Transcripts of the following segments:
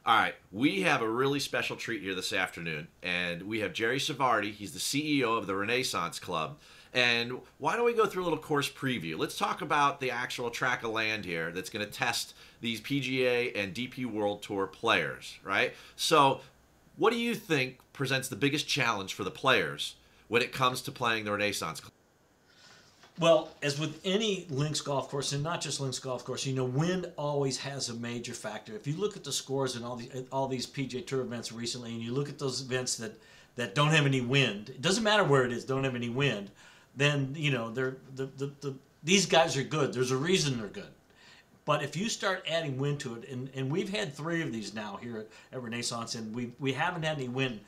All right, we have a really special treat here this afternoon, and we have Jerry Sarvadi. He's the CEO of the Renaissance Club. And why don't we go through a little course preview? Let's talk about the actual track of land here that's going to test these PGA and DP World Tour players, right? So, what do you think presents the biggest challenge for the players when it comes to playing the Renaissance Club? Well, as with any links golf course, and not just links golf course, wind always has a major factor. If you look at the scores in all these PGA Tour events recently, and you look at those events that don't have any wind, it doesn't matter where it is, don't have any wind, then they're these guys are good. There's a reason they're good. But if you start adding wind to it, and we've had three of these now here at Renaissance, and we haven't had any wind,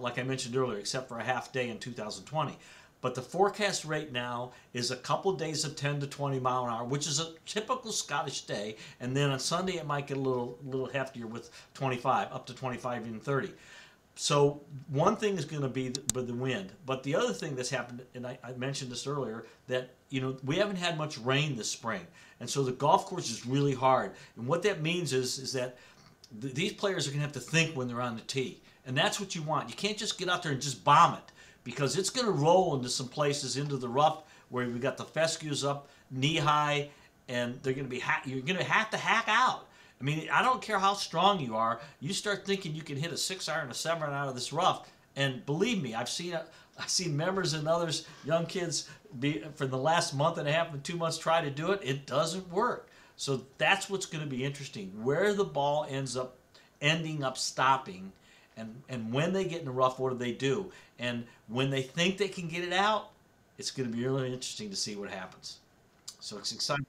like I mentioned earlier, except for a half day in 2020. But the forecast rate now is a couple days of 10 to 20 mile an hour, which is a typical Scottish day. And then on Sunday it might get a little heftier with 25, up to 25, even 30. So one thing is going to be the wind. But the other thing that's happened, and I mentioned this earlier, that we haven't had much rain this spring. And so the golf course is really hard. And what that means is that these players are going to have to think when they're on the tee. And that's what you want. You can't just get out there and just bomb it, because it's going to roll into some places into the rough where we got the fescues up knee high, and they're going to be you're going to have to hack out. I mean, I don't care how strong you are. You start thinking you can hit a 6 iron, a 7 iron out of this rough, and believe me, I've seen members and others, young kids, for the last month and a half and 2 months try to do it. It doesn't work. So that's what's going to be interesting, where the ball ending up stopping. And when they get in the rough, what do they do? And when they think they can get it out, it's going to be really interesting to see what happens. So it's exciting.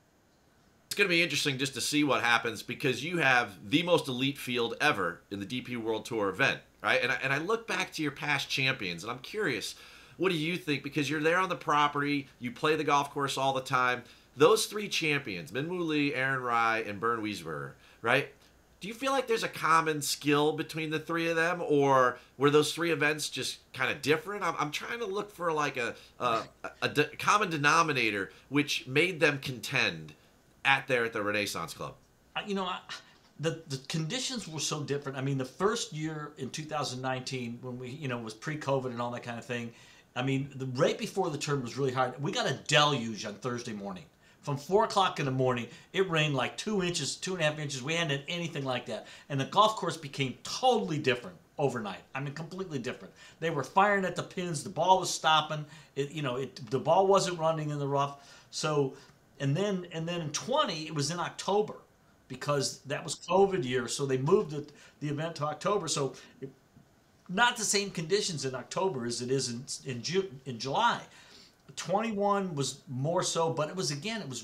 It's going to be interesting just to see what happens, because you have the most elite field ever in the DP World Tour event, right? And I look back to your past champions, and I'm curious, what do you think? Because you're there on the property, you play the golf course all the time. Those three champions, Minwoo Lee, Aaron Rai, and Bernd Wiesberger, right? Do you feel like there's a common skill between the three of them, or were those three events just kind of different? I'm trying to look for like a common denominator which made them contend at the Renaissance Club. The conditions were so different. I mean, the first year in 2019, when we was pre-COVID and all that kind of thing. I mean, right before the tournament was really hard. We got a deluge on Thursday morning. From 4 o'clock in the morning, it rained like 2 inches, 2.5 inches. We hadn't had anything like that. And the golf course became totally different overnight. I mean, completely different. They were firing at the pins. The ball was stopping. The ball wasn't running in the rough. So, and then in 20, it was in October, because that was COVID year. So they moved the event to October. So not the same conditions in October as it is in July. 21 was more so, but it was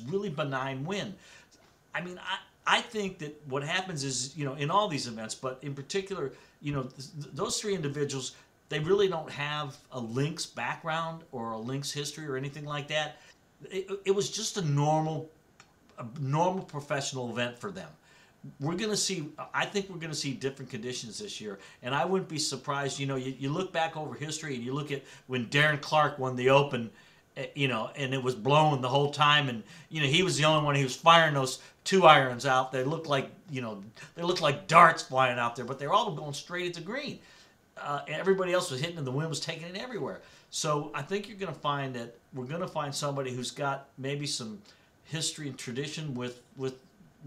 really benign wind. I mean, I think that what happens is, in all these events, but in particular, those three individuals, they really don't have a links background or a links history or anything like that. It was just a normal professional event for them. I think we're going to see different conditions this year, and I wouldn't be surprised. You look back over history and you look at when Darren Clark won the Open, and it was blowing the whole time, and he was the only one who was firing those 2 irons out. They looked like darts flying out there, but they were all going straight at the green. Everybody else was hitting, and the wind was taking it everywhere. So I think you're going to find that we're going to find somebody who's got maybe some history and tradition with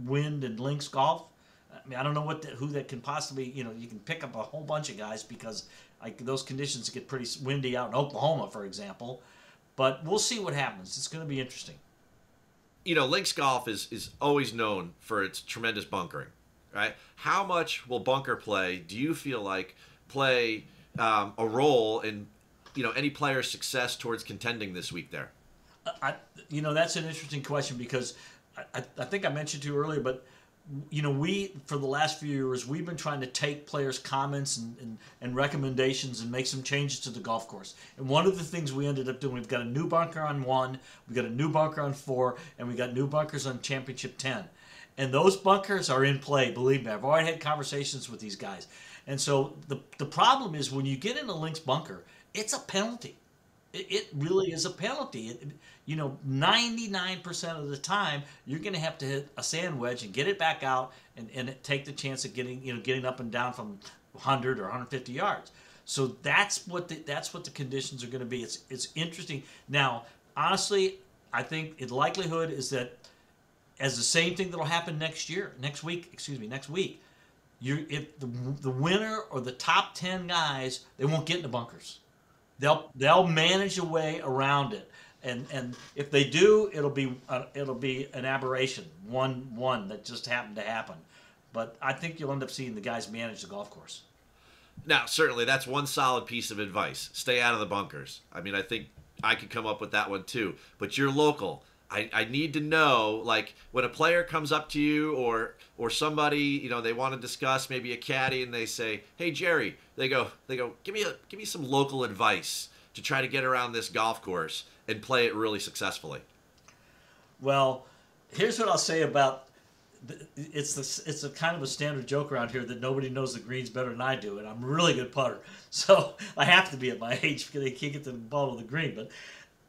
wind and links golf. I mean, I don't know who that can possibly. You can pick up a whole bunch of guys, because those conditions get pretty windy out in Oklahoma, for example. But we'll see what happens. It's going to be interesting. Links golf is always known for its tremendous bunkering, right? How much will bunker play, do you feel like, play a role in any player's success towards contending this week there? That's an interesting question, because I think I mentioned to you earlier, but we, for the last few years, we've been trying to take players' comments and recommendations and make some changes to the golf course. And one of the things we ended up doing, we've got a new bunker on 1, we've got a new bunker on 4, and we got new bunkers on Championship 10. And those bunkers are in play, believe me. I've already had conversations with these guys. And so the problem is, when you get in a links bunker, it's a penalty. It really is a penalty. 99% of the time, you're going to have to hit a sand wedge and get it back out and take the chance of getting up and down from 100 or 150 yards. So that's what the conditions are going to be. It's interesting. Now, honestly, I think the likelihood is that as the same thing that'll happen next week. If the winner or the top 10 guys, they won't get in the bunkers. They'll manage a way around it, and if they do, it'll be an aberration, one that just happened to happen. But I think you'll end up seeing the guys manage the golf course. Now, certainly, that's one solid piece of advice. Stay out of the bunkers. I mean, I think I could come up with that one too. But you're local. I need to know, like, when a player comes up to you or somebody, they want to discuss maybe a caddy and they say, "Hey, Jerry," they go, give me some local advice to try to get around this golf course and play it really successfully. Well, here's what I'll say about it's a kind of a standard joke around here that nobody knows the greens better than I do, and I'm a really good putter, so I have to be at my age because they can't get the ball to the green. But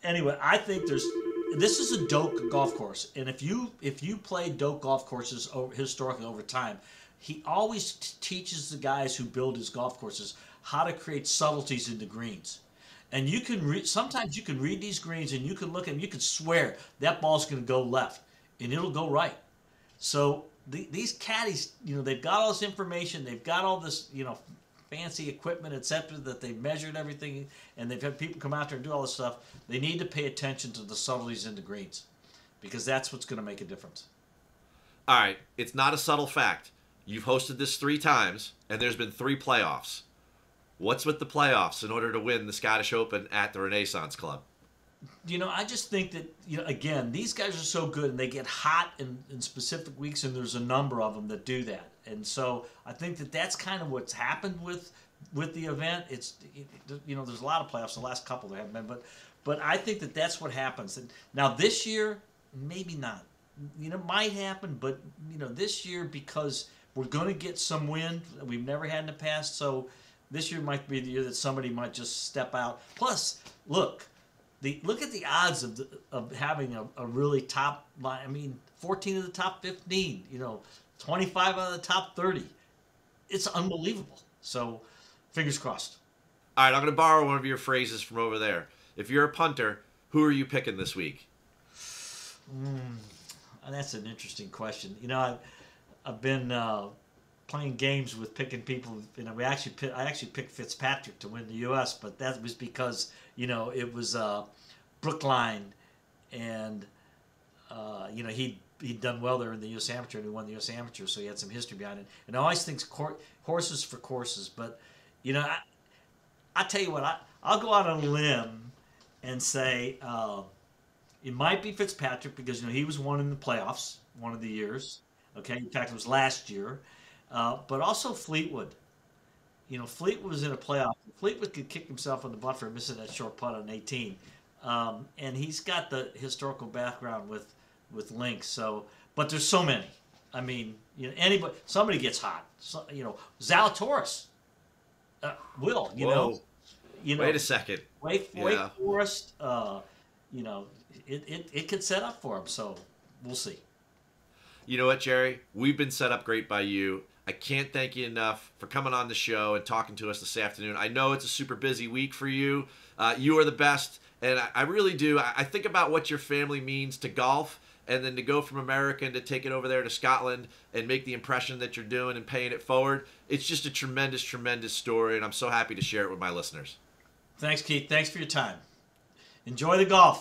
anyway, I think this is a dope golf course, and if you play dope golf courses historically over time, he always teaches the guys who build his golf courses how to create subtleties in the greens. And you can sometimes you can read these greens and you can look at them, you can swear that ball's going to go left and it'll go right. So these caddies, they've got all this information, they've got all this, fancy equipment, etc., that they've measured everything, and they've had people come out there and do all this stuff. They need to pay attention to the subtleties in the greens because that's what's going to make a difference. All right, it's not a subtle fact. You've hosted this 3 times, and there's been 3 playoffs. What's with the playoffs in order to win the Scottish Open at the Renaissance Club? I just think that, again, these guys are so good and they get hot in specific weeks, and there's a number of them that do that. And so I think that that's kind of what's happened with the event. There's a lot of playoffs, the last couple there haven't been, but I think that that's what happens. And now this year, maybe not. Might happen, but, this year, because we're going to get some wind that we've never had in the past, so this year might be the year that somebody might just step out. Plus, look at the odds of having a really top line. I mean, 14 of the top 15, 25 out of the top 30. It's unbelievable. So, fingers crossed. All right, I'm going to borrow one of your phrases from over there. If you're a punter, who are you picking this week? That's an interesting question. I've been playing games with picking people. I actually picked Fitzpatrick to win the U.S., but that was because it was Brookline, and he'd done well there in the U.S. Amateur, and he won the U.S. Amateur, so he had some history behind it. And I always think horses for courses, but I tell you what, I'll go out on a limb and say it might be Fitzpatrick because he was one in the playoffs one of the years. Okay, in fact, it was last year. But also Fleetwood. Fleetwood was in a playoff. Fleetwood could kick himself in the butt for missing that short putt on 18. And he's got the historical background with links. So, but there's so many. I mean, somebody gets hot. So, Zalatoris will. Wait a second. Wake Forest. It could set up for him. So we'll see. You know what, Jerry? We've been set up great by you. I can't thank you enough for coming on the show and talking to us this afternoon. I know it's a super busy week for you. You are the best, and I really do. I think about what your family means to golf, and then to go from America and to take it over there to Scotland and make the impression that you're doing and paying it forward. It's just a tremendous, tremendous story, and I'm so happy to share it with my listeners. Thanks, Keith. Thanks for your time. Enjoy the golf.